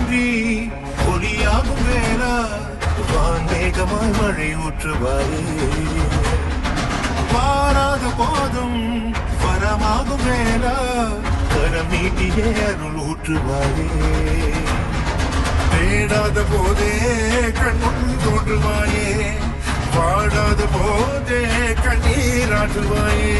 தோன்றி ஒளியாகும் வேளா வான்மேகமாய் மழை ஊற்றுவாயே வாராத போதும் வரமாகும் வேளா கரம் நீட்டியே அருள் ஊற்றுவாயே தேடாத போதே கண்முன் தோன்றுவாயே வாடாத போதே கண்ணீராற்றுவாயே